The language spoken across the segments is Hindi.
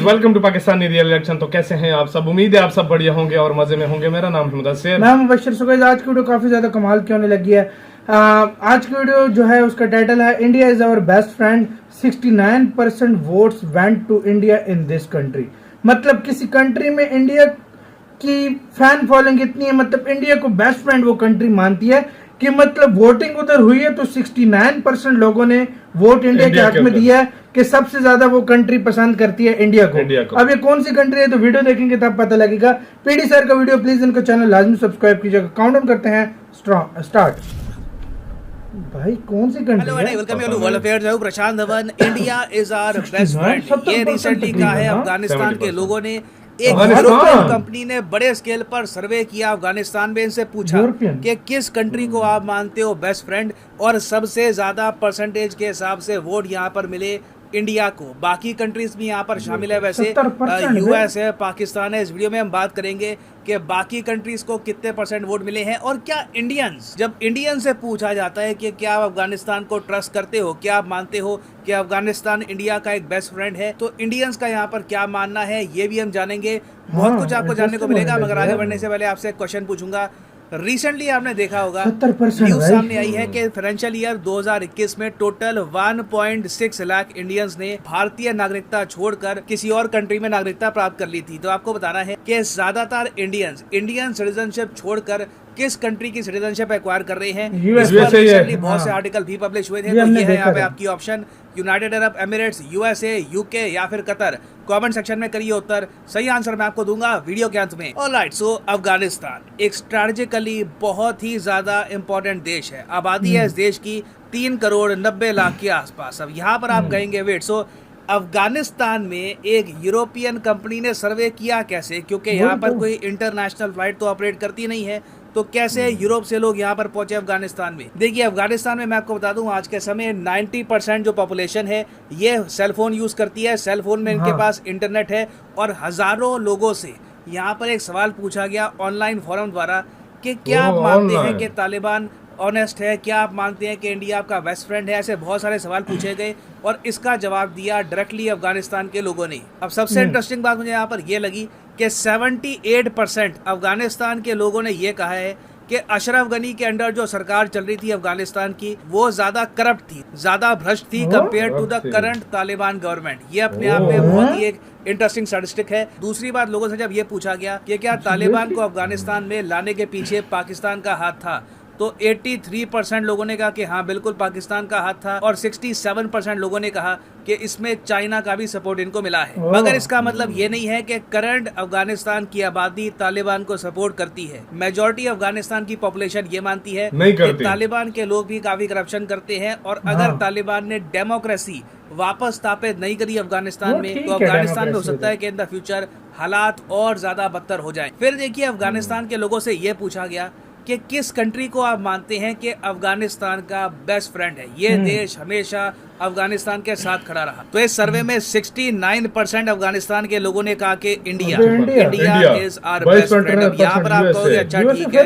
Welcome to Pakistani real reaction. तो कैसे हैं आप सब? उम्मीद है आप सब बढ़िया होंगे और मजे में होंगे। मेरा नाम है मुदस्सिर, मैं मुबश्शिर। सो गाइस, आज की वीडियो काफी ज्यादा कमाल की होने लगी है। आज की वीडियो जो है उसका टाइटल है India is our best friend, 69% votes went to India in this country. मतलब किसी कंट्री में इंडिया की फैन फॉलोइंग इतनी है, मतलब इंडिया को बेस्ट फ्रेंड वो कंट्री मानती है कि मतलब वोटिंग उधर हुई है तो 69% लोगों ने वोट इंडिया के हक में दिया है कि सबसे ज्यादा वो कंट्री पसंद करती है इंडिया को। अब ये कौन सी कंट्री है तो वीडियो देखेंगे तब पता लगेगा। पीडी सर का वीडियो प्लीज इनका चैनल लाजमी सब्सक्राइब कीजिएगा। काउंटडाउन करते हैं, स्टार्ट। भाई कौन सी कंट्री है? Hello, welcome to world affairs. मैं Prashant Dhawan. India is our best friend, ये रिसेंटली कहा है अफगानिस्तान के लोगों ने। एक यूरोपियन कंपनी ने बड़े स्केल पर सर्वे किया अफगानिस्तान में, इनसे पूछा कि किस कंट्री को आप मानते हो बेस्ट फ्रेंड, और सबसे ज्यादा परसेंटेज के हिसाब से वोट यहाँ पर मिले इंडिया को। बाकी कंट्रीज भी यहाँ पर शामिल है, वैसे यूएस है, पाकिस्तान है। इस वीडियो में हम बात करेंगे कि बाकी कंट्रीज को कितने परसेंट वोट मिले हैं, और क्या इंडियंस, जब इंडियन से पूछा जाता है कि क्या आप अफगानिस्तान को ट्रस्ट करते हो, क्या आप मानते हो कि अफगानिस्तान इंडिया का एक बेस्ट फ्रेंड है, तो इंडियंस का यहाँ पर क्या मानना है ये भी हम जानेंगे। बहुत कुछ आपको जानने को मिलेगा, मगर आगे बढ़ने से पहले आपसे एक क्वेश्चन पूछूंगा। रिसेंटली आपने देखा होगा, न्यूज सामने आई है कि फाइनेंशियल ईयर 2021 में टोटल 1.6 लाख इंडियंस ने भारतीय नागरिकता छोड़कर किसी और कंट्री में नागरिकता प्राप्त कर ली थी। तो आपको बताना है कि ज्यादातर इंडियन सिटीजनशिप छोड़कर किस कंट्री की सिटीजनशिप एक्वायर कर रहे हैं। रिसेंटली बहुत से आर्टिकल भी पब्लिश हुए थे, तो ये है यहाँ पे आपकी option, United Arab Emirates, USA, UK या फिर कतर। कमेंट सेक्शन में करिए उत्तर, सही आंसर मैं आपको दूंगा वीडियो के अंत में। ऑलराइट, सो अफगानिस्तान एक स्ट्रेटेजिकली बहुत ही ज्यादा इंपॉर्टेंट देश है। आबादी है इस देश की 3 करोड़ 90 लाख के आसपास। अब यहाँ पर आप कहेंगे वेट, सो अफगानिस्तान में एक यूरोपियन कंपनी ने सर्वे किया कैसे, क्योंकि यहाँ पर कोई इंटरनेशनल फ्लाइट तो ऑपरेट करती नहीं है, तो कैसे यूरोप से लोग यहाँ पर पहुंचे अफगानिस्तान में। देखिए, अफगानिस्तान में मैं आपको बता दूं आज के समय 90% जो पॉपुलेशन है ये सेलफोन यूज करती है। सेलफोन में इनके पास इंटरनेट है, और हजारों लोगों से यहाँ पर एक सवाल पूछा गया ऑनलाइन फोरम द्वारा कि क्या आप मानते हैं कि तालिबान ऑनेस्ट है, क्या आप मानते हैं कि इंडिया आपका बेस्ट फ्रेंड है। ऐसे बहुत सारे सवाल पूछे गए और इसका जवाब दिया डायरेक्टली अफगानिस्तान के लोगों ने। अब सबसे इंटरेस्टिंग बात मुझे यहाँ पर यह लगी कि 78% अफगानिस्तान के लोगों ने यह कहा है कि अशरफ गनी के अंडर जो सरकार चल रही थी अफगानिस्तान की, वो ज्यादा करप्ट थी, ज्यादा भ्रष्ट थी compare to the current Taliban government. ये अपने आप में बहुत ही एक इंटरेस्टिंग स्टैटिस्टिक है। दूसरी बात, लोगों से जब ये पूछा गया कि क्या तालिबान को अफगानिस्तान में लाने के पीछे पाकिस्तान का हाथ था, तो 83% लोगों ने कहा कि हाँ बिल्कुल पाकिस्तान का हाथ था, और 67% लोगों ने कहा कि इसमें चाइना का भी सपोर्ट इनको मिला है। मगर इसका मतलब ये नहीं है कि करंट अफगानिस्तान की आबादी तालिबान को सपोर्ट करती है। मेजॉरिटी अफगानिस्तान की पॉपुलेशन ये मानती है कि तालिबान के लोग भी काफी करप्शन करते हैं, और अगर तालिबान ने डेमोक्रेसी वापस स्थापित नहीं करी अफगानिस्तान में, तो अफगानिस्तान में हो सकता है कि इन द फ्यूचर हालात और ज्यादा बदतर हो जाए। फिर देखिए, अफगानिस्तान के लोगों से ये पूछा गया कि किस कंट्री को आप मानते हैं कि अफगानिस्तान का बेस्ट फ्रेंड है, ये देश हमेशा अफगानिस्तान के साथ खड़ा रहा। तो इस सर्वे में 69% अफगानिस्तान के लोगों ने कहा कि India is our best friend. अब यहाँ पर आप कहोगे अच्छा ठीक है,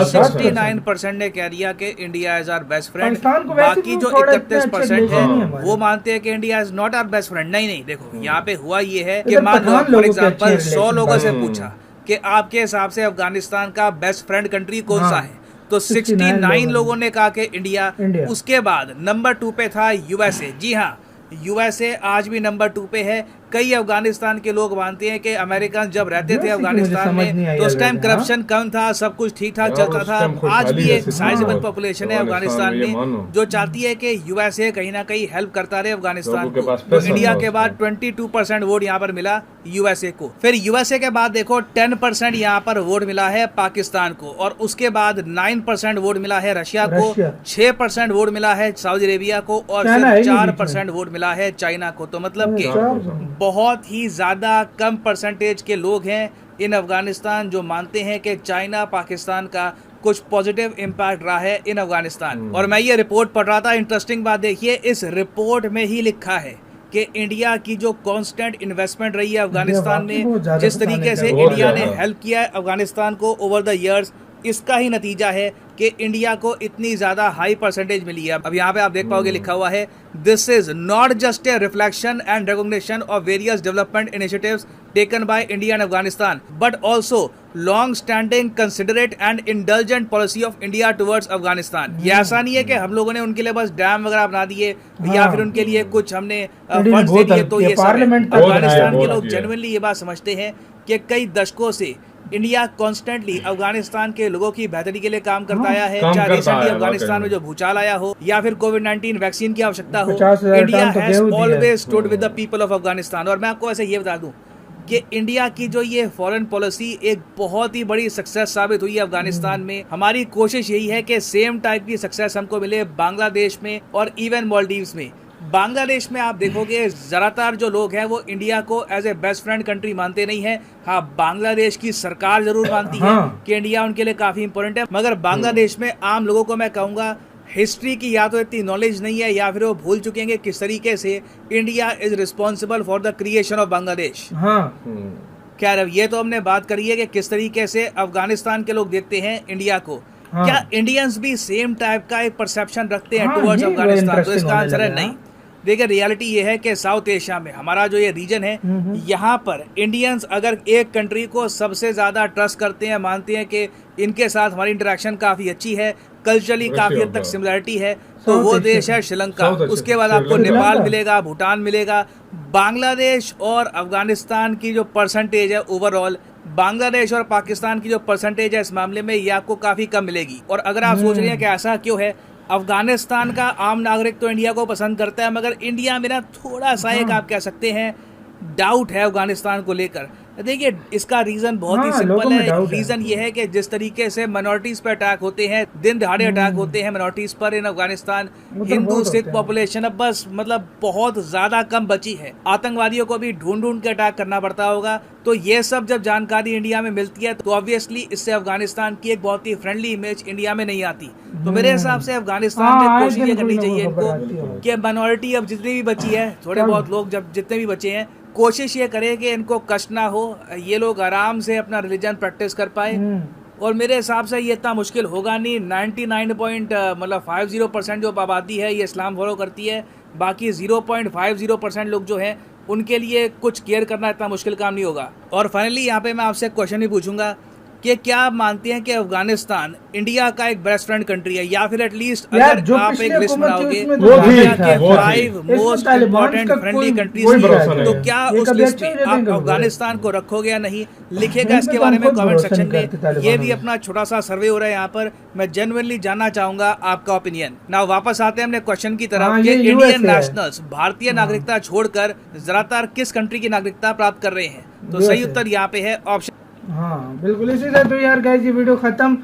69% ने कह दिया कि India is our best friend. बाकी जो 31% है वो मानते हैं कि India is not our best friend. नहीं, देखो यहाँ पे हुआ ये है कि मान लो फॉर एग्जाम्पल 100 लोगों से पूछा कि आपके हिसाब से अफगानिस्तान का बेस्ट फ्रेंड कंट्री कौन सा है, तो 69 लोगों ने कहा कि इंडिया। उसके बाद नंबर 2 पे था यूएसए। जी हाँ, यूएसए आज भी नंबर 2 पे है। कई अफगानिस्तान के लोग मानते हैं कि अमेरिकन जब रहते थे अफगानिस्तान में तो उस टाइम करप्शन कम था, सब कुछ ठीक ठाक चलता था। आज भी एक साइजेबल पॉपुलेशन है अफगानिस्तान में जो चाहती है कि यूएसए कहीं ना कहीं हेल्प करता रहे अफगानिस्तान को। तो इंडिया के बाद 22% वोट यहाँ पर मिला यूएसए को। फिर यूएसए के बाद देखो 10% यहाँ पर वोट मिला है पाकिस्तान को, और उसके बाद 9% वोट मिला है रशिया को, 6% वोट मिला है सऊदी अरेबिया को, और फिर 4% वोट मिला है चाइना को। तो मतलब कि बहुत ही ज्यादा कम परसेंटेज के लोग हैं इन अफगानिस्तान जो मानते हैं कि चाइना पाकिस्तान का कुछ पॉजिटिव इम्पैक्ट रहा है इन अफगानिस्तान। और मैं ये रिपोर्ट पढ़ रहा था, इंटरेस्टिंग बात देखिए, इस रिपोर्ट में ही लिखा है कि इंडिया की जो कांस्टेंट इन्वेस्टमेंट रही है अफगानिस्तान में, जिस तरीके से इंडिया ने हेल्प किया है अफगानिस्तान को ओवर द इयर्स, इसका ही नतीजा है कि इंडिया को इतनी ज्यादा हाई परसेंटेज मिली है। अब यहाँ पे आप देख पाओगे लिखा हुआ है, this is not just a reflection and recognition of various development initiatives taken by India and Afghanistan, but also long standing considerate and indulgent policy of India towards Afghanistan. ये ऐसा नहीं है कि हम लोगों ने उनके लिए बस डैम वगैरह बना दिए या फिर उनके लिए कुछ हमने फंड्स दे दिए, तो ये सब अफगानिस्तान के लोग जेन्युइनली ये बात समझते हैं कि कई दशकों से इंडिया कॉन्स्टेंटली अफगानिस्तान के लोगों की बेहतरी के लिए काम करता आया है। चाहे रिसेंटली अफगानिस्तान में जो भूचाल आया हो या फिर कोविड-19 वैक्सीन की आवश्यकता हो, India has always stood with the people of Afghanistan. और मैं आपको ऐसे ये बता दूं कि इंडिया की जो ये फॉरेन पॉलिसी एक बहुत ही बड़ी सक्सेस साबित हुई है अफगानिस्तान में। हमारी कोशिश यही है कि सेम टाइप की सक्सेस हमको मिले बांग्लादेश में और इवन मालदीव्स में। बांग्लादेश में आप देखोगे ज्यादातर जो लोग हैं वो इंडिया को as a best friend country मानते नहीं है। हाँ, बांग्लादेश की सरकार जरूर मानती है कि इंडिया उनके लिए काफी इंपॉर्टेंट है, मगर बांग्लादेश में आम लोगों को मैं कहूंगा हिस्ट्री की या तो इतनी नॉलेज नहीं है या फिर वो भूल चुके हैं किस तरीके से India is responsible for the creation of Bangladesh. खैर, अब ये तो हमने बात करी है कि किस तरीके से अफगानिस्तान के लोग देखते हैं इंडिया को। क्या इंडियंस भी सेम टाइप का एक परसेप्शन रखते हैं टुवर्ड्स अफगानिस्तान? तो इसका आंसर है नहीं। देखिए, रियलिटी ये है कि साउथ एशिया में हमारा जो ये रीजन है, यहाँ पर इंडियंस अगर एक कंट्री को सबसे ज्यादा ट्रस्ट करते हैं, मानते हैं कि इनके साथ हमारी इंटरेक्शन काफी अच्छी है, कल्चरली काफी हद तक सिमिलरिटी है, तो वो देश है श्रीलंका। उसके बाद आपको नेपाल मिलेगा, भूटान मिलेगा। बांग्लादेश और अफगानिस्तान की जो परसेंटेज है ओवरऑल, बांग्लादेश और पाकिस्तान की जो परसेंटेज है इस मामले में, ये आपको काफी कम मिलेगी। और अगर आप सोच रहे हैं कि ऐसा क्यों है, अफगानिस्तान का आम नागरिक तो इंडिया को पसंद करता है, मगर इंडिया में ना थोड़ा सा एक आप कह सकते हैं डाउट है अफगानिस्तान को लेकर। देखिए, इसका रीजन बहुत ही सिंपल है। रीजन ये है कि जिस तरीके से माइनॉरिटीज पर अटैक होते हैं, दिन दहाड़े अटैक होते हैं माइनॉरिटीज पर इन अफगानिस्तान, हिंदू सिख पॉपुलेशन अब बस मतलब बहुत ज्यादा कम बची है। आतंकवादियों को भी ढूंढ ढूंढ के अटैक करना पड़ता होगा। तो ये सब जब जानकारी इंडिया में मिलती है तो ऑब्वियसली इससे अफगानिस्तान की एक बहुत ही फ्रेंडली इमेज इंडिया में नहीं आती। तो मेरे हिसाब से अफगानिस्तान में कोशिश ये करनी चाहिए इनको कि माइनॉरिटी अब जितनी भी बची है, थोड़े बहुत लोग जब जितने भी बचे हैं, कोशिश ये करें कि इनको कष्ट ना हो, ये लोग आराम से अपना रिलीजन प्रैक्टिस कर पाए। और मेरे हिसाब से ये इतना मुश्किल होगा नहीं। 99.50% जो आबादी है ये इस्लाम फॉलो करती है, बाकी 0.50% लोग जो हैं उनके लिए कुछ केयर करना इतना मुश्किल काम नहीं होगा। और फाइनली यहाँ पे मैं आपसे एक क्वेश्चन भी पूछूंगा कि क्या आप मानते हैं कि अफगानिस्तान इंडिया का एक बेस्ट फ्रेंड कंट्री है, या फिर एटलीस्ट अगर आप एक लिस्ट बनाओगे दुनिया के 5 मोस्ट इंपॉर्टेंट फ्रेंडली कंट्रीज की, तो क्या उस लिस्ट में आप अफगानिस्तान को रखोगे या नहीं? लिखेगा इसके बारे में कमेंट सेक्शन में। ये भी अपना छोटा सा सर्वे हो रहा है यहाँ पर, मैं जेन्युइनली जानना चाहूंगा आपका ओपिनियन। ना वापस आते हैं अपने क्वेश्चन की तरफ कि इंडियन नेशनल्स भारतीय नागरिकता छोड़कर ज्यादातर किस कंट्री की नागरिकता प्राप्त कर रहे हैं? तो सही उत्तर यहाँ पे है ऑप्शन। हाँ बिल्कुल, इसी तरह। तो यार गाइस, ये वीडियो खत्म।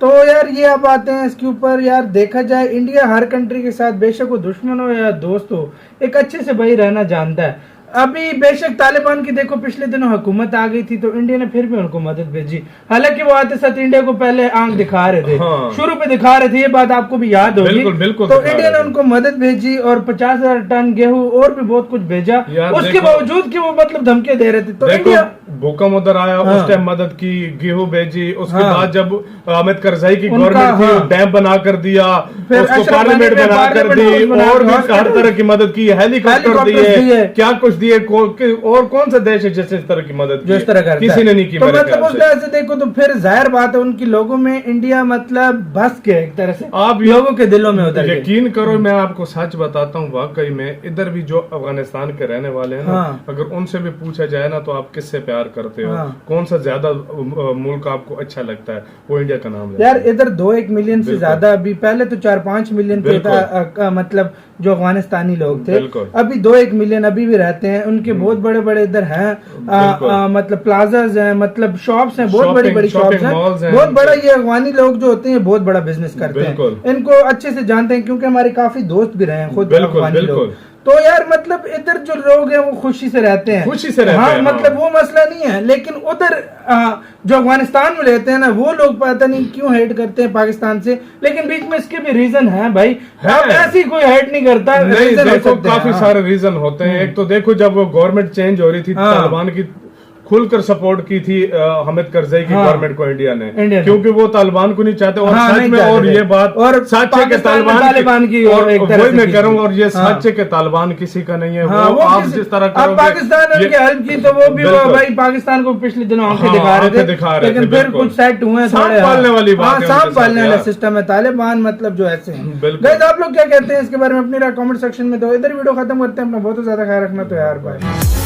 तो यार ये अब आते हैं इसके ऊपर। यार देखा जाए, इंडिया हर कंट्री के साथ बेशक वो दुश्मन हो या दोस्त हो, एक अच्छे से भाई रहना जानता है। अभी बेशक तालिबान की देखो पिछले दिनों हुकूमत आ गई थी तो इंडिया ने फिर भी उनको मदद भेजी। हालांकि वो आते साथ इंडिया को पहले आंख दिखा रहे थे, शुरू पे दिखा रहे थे, ये बात आपको भी याद होगी। बिल्कुल तो इंडिया ने उनको मदद भेजी और 50,000 टन गेहूं और भी बहुत कुछ भेजा, उसके बावजूद कि वो मतलब धमकियां दे रहे थे। तो इंडिया भूकंप उधर आया, उस टाइम मदद की, गेहूं भेजी। उसके बाद जब अहमद करजाई की गवर्नमेंट थी, डैम बना कर दिया, उसको पार्लियामेंट बना कर दी, और भी हर तरह की मदद की, हेलीकॉप्टर दिए, क्या कुछ दिए। और कौन सा देश है जिस तरह की मदद जो इस तरह करता किसी ने नहीं की? तो मतलब उस तरह से देखो तो फिर जाहिर बात है उनकी लोगों में इंडिया मतलब बस के एक तरह से आप लोगों के दिलों में उतर। यकीन करो, मैं आपको सच बताता हूँ, वाकई में इधर भी जो अफगानिस्तान के रहने वाले हैं ना, अगर उनसे भी पूछा जाए ना तो आप किससे प्यार करते हो, कौन सा ज्यादा मुल्क आपको अच्छा लगता है, वो इंडिया का नाम है। यार इधर 2-1 मिलियन से ज्यादा, अभी पहले तो 4-5 मिलियन मतलब जो अफगानिस्तानी लोग थे, अभी 2-1 मिलियन अभी भी रहते हैं। उनके बहुत बड़े बड़े इधर हैं, मतलब प्लाजाज हैं, मतलब शॉप्स हैं, बहुत बड़ी बड़ी शॉप्स हैं, बहुत बड़ा। ये अफगानी लोग जो होते हैं बहुत बड़ा बिजनेस करते हैं, इनको अच्छे से जानते हैं क्योंकि हमारे काफी दोस्त भी रहे हैं खुद अफगानी लोग। तो यार मतलब इधर जो लोग हैं वो खुशी से रहते हैं, हाँ, मतलब वो मसला नहीं है। लेकिन उधर जो अफगानिस्तान में रहते हैं ना, वो लोग पता नहीं क्यों हेट करते हैं पाकिस्तान से, लेकिन बीच में इसके भी रीजन है भाई। अब ऐसी कोई हेट नहीं करता, देखो काफी सारे रीजन होते हैं। एक तो देखो जब वो गवर्नमेंट चेंज हो रही थी तालिबान की, खुलकर सपोर्ट की थी हामिद करजई की गवर्नमेंट को इंडिया ने, इंडिया ने। क्योंकि वो तालिबान को नहीं चाहते और हाँ, सच नहीं में, चाहते और थे। ये बात और सच है कि पाकिस्तान में तालिबान की और एक तरह वही से मैं की कह रहा हूँ, थी। और ये हाँ। सच है कि तालिबान किसी का नहीं है। हाँ, वो आप जिस तरह अब करोगे, पाकिस्तान ने उनकी हेल्प की तो वो भी वो बिल्कुल। भाई पाकिस्तान को पिछले दिनों आंखें हाँ, दिखा आंखें रहे दिखा थे, रहे लेकिन थे, फिर बिल्कुल। कुछ सेट हुए सांप थोड़े। पालने वाली बात हाँ, है सांप उनके साथ पालने वाला यार। सिस्टम है तालिबान, मतलब जो ऐसे हैं। बिल्कुल। गाइस, आप लोग क्या कहते हैं इसके बारे में अपनी राय कमेंट सेक्शन में दो। इधर वीडियो खत्म करते हैं। अपना बहुत ज्यादा ख्याल रखना तो यार, बाय।